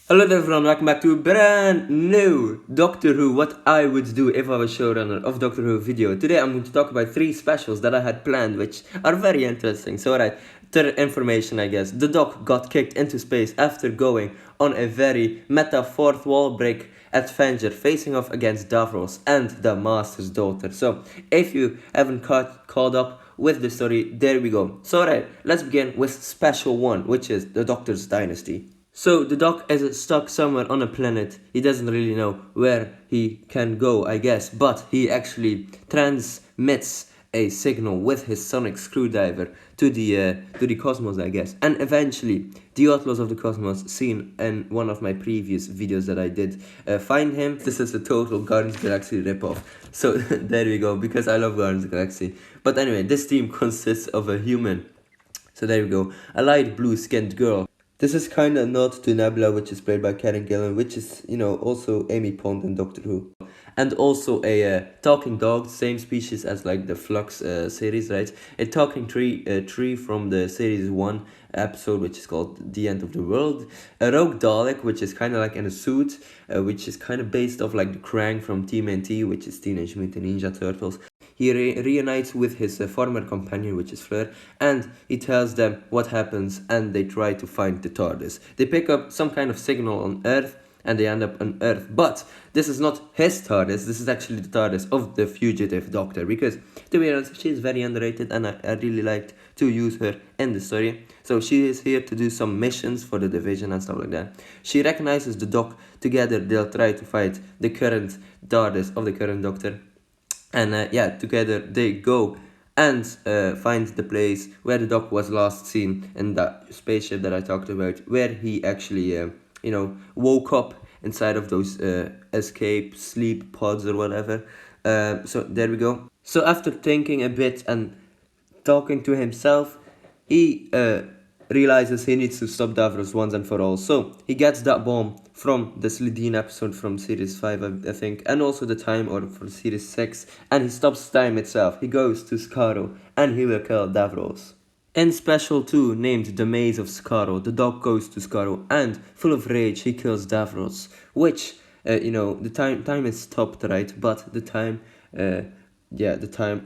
Hello everyone, welcome back to a brand new Doctor Who, what I would do if I was showrunner of Doctor Who video. Today I'm going to talk about 3 specials that I had planned, which are very interesting. So alright, third information I guess. The Doc got kicked into space after going on a very meta fourth wall break adventure facing off against Davros and the Master's daughter. So if you haven't caught up with the story, there we go. So alright, let's begin with special 1, which is the Doctor's Dynasty. So the Doc is stuck somewhere on a planet. He doesn't really know where he can go, I guess, but he actually transmits a signal with his sonic screwdriver to the cosmos, I guess. And eventually, the Outlaws of the Cosmos, seen in one of my previous videos that I did, find him. This is a total Guardians of the Galaxy ripoff. So there we go, because I love Guardians of the Galaxy. But anyway, this team consists of a human. So there we go, a light blue skinned girl. This is kind of nod to Nebula, which is played by Karen Gillan, which is, also Amy Pond in Doctor Who. And also a talking dog, same species as like the Flux series, right? A talking tree from the series 1 episode, which is called The End of the World. A rogue Dalek, which is kind of like in a suit, which is kind of based off like the Krang from TMNT, which is Teenage Mutant Ninja Turtles. He reunites with his former companion, which is Fleur, and he tells them what happens, and they try to find the TARDIS. They pick up some kind of signal on Earth, and they end up on Earth. But this is not his TARDIS, this is actually the TARDIS of the fugitive Doctor, because, to be honest, she is very underrated, and I really liked to use her in the story. So she is here to do some missions for the Division and stuff like that. She recognizes the Doc. Together they'll try to fight the current TARDIS of the current Doctor. And together they go and find the place where the Doc was last seen in that spaceship that I talked about, where he actually, woke up inside of those escape sleep pods or whatever. So there we go. So after thinking a bit and talking to himself, he realizes he needs to stop Davros once and for all. So he gets that bomb from the Slideen episode from series 5, I think, and also the Time Orb for series 6, and he stops time itself. He goes to Skaro and he will kill Davros. In Special 2, named The Maze of Skaro, the Doc goes to Skaro and, full of rage, he kills Davros, which, the time is stopped, right? But the time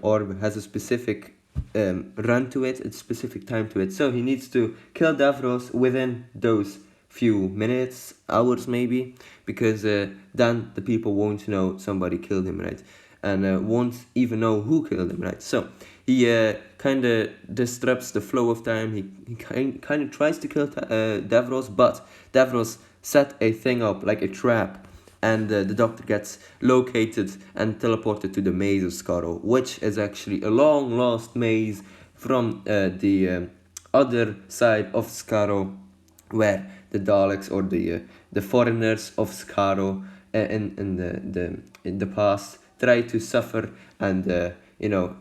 orb has a specific run to it, a specific time to it. So he needs to kill Davros within those few minutes, hours maybe, because then the people won't know somebody killed him, right? And won't even know who killed him, right? So he kind of disrupts the flow of time. He kind of tries to kill Davros, but Davros set a thing up, like a trap, and the Doctor gets located and teleported to the Maze of Skaro, which is actually a long lost maze from the other side of Skaro, where the Daleks or the foreigners of Skaro in the past try to suffer and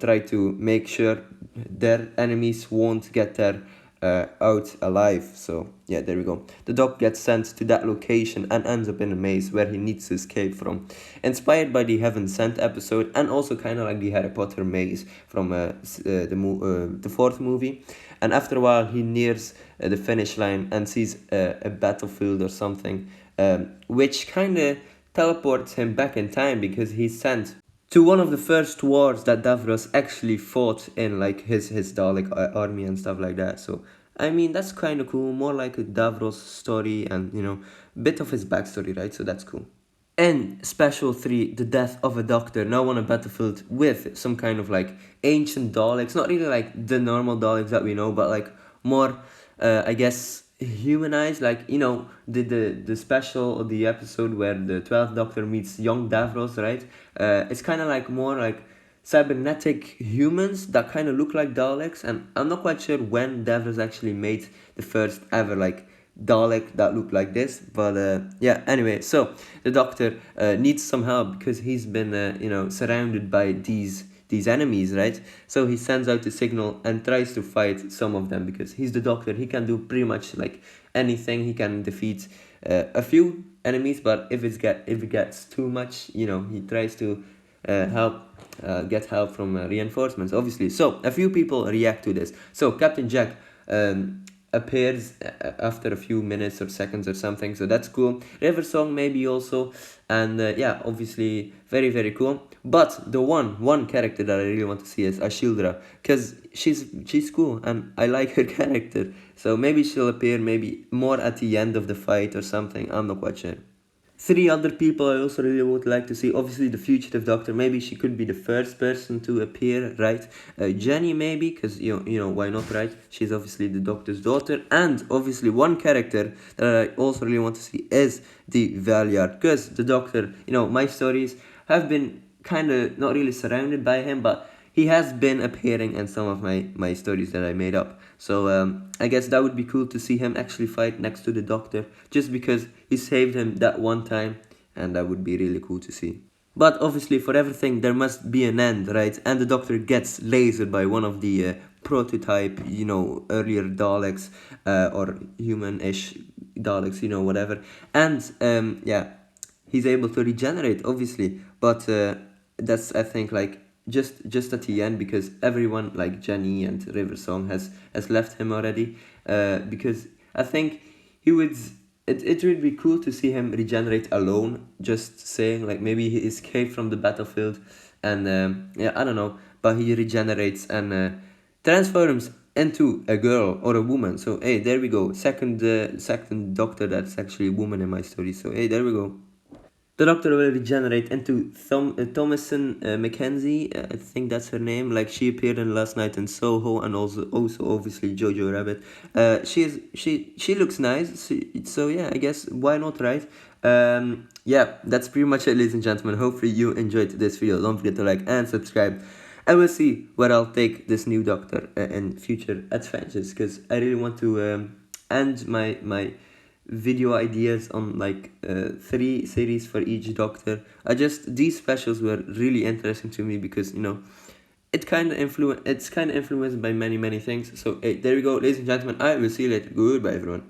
try to make sure their enemies won't get there out alive. So yeah, there we go. The Doc gets sent to that location and ends up in a maze where he needs to escape from, inspired by the Heaven Sent episode, and also kind of like the Harry Potter maze from the fourth movie. And after a while he nears the finish line and sees a battlefield or something, which kind of teleports him back in time, because he's sent to one of the first wars that Davros actually fought in, like his Dalek army and stuff like that. So I mean, that's kind of cool, more like a Davros story and bit of his backstory, right? So that's cool. And Special 3, the death of a Doctor, now on a battlefield with some kind of like ancient Daleks, not really like the normal Daleks that we know, but like more I guess humanized, like the special, the episode where the 12th Doctor meets young Davros, right? It's kind of like more like cybernetic humans that kind of look like Daleks, and I'm not quite sure when Davros actually made the first ever like Dalek that looked like this, but anyway, so the Doctor needs some help because he's been surrounded by these enemies, right? So he sends out a signal and tries to fight some of them, because he's the Doctor. He can do pretty much like anything. He can defeat a few enemies, but if it gets too much, he tries to get help from reinforcements, obviously. So a few people react to this. So Captain Jack appears after a few minutes or seconds or something, so that's cool. River Song maybe also, and yeah, obviously very cool. But the one character that I really want to see is Ashildra, because she's cool and I like her character, so maybe she'll appear maybe more at the end of the fight or something, I'm not quite sure. Three other people I also really would like to see. Obviously, the fugitive doctor. Maybe she could be the first person to appear, right? Jenny, maybe, because you know why not, right? She's obviously the doctor's daughter, and obviously one character that I also really want to see is the Valiard, because the doctor. My stories have been kind of not really surrounded by him, but he has been appearing in some of my stories that I made up. So I guess that would be cool to see him actually fight next to the doctor, just because he saved him that one time, and that would be really cool to see. But obviously, for everything there must be an end, right? And the doctor gets lasered by one of the prototype, earlier Daleks, or human-ish Daleks, whatever. And yeah, he's able to regenerate, obviously. But that's, I think, like just at the end, because everyone like Jenny and River Song has left him already. Because I think he would. It would be cool to see him regenerate alone. Just saying, like maybe he escaped from the battlefield, and yeah, I don't know, but he regenerates and transforms into a girl or a woman. So hey, there we go. Second doctor that's actually a woman in my story. So hey, there we go. The Doctor will regenerate into Thomason Mackenzie. I think that's her name. Like, she appeared in Last Night in Soho, and also obviously Jojo Rabbit. She looks nice. So yeah, I guess why not, right? Yeah, that's pretty much it, ladies and gentlemen. Hopefully you enjoyed this video. Don't forget to like and subscribe. And we'll see where I'll take this new Doctor in future adventures, because I really want to end my video ideas on like 3 series for each doctor. These specials were really interesting to me, because it's kind of influenced by many things. So hey, there we go, ladies and gentlemen. I will see you later. Goodbye, everyone.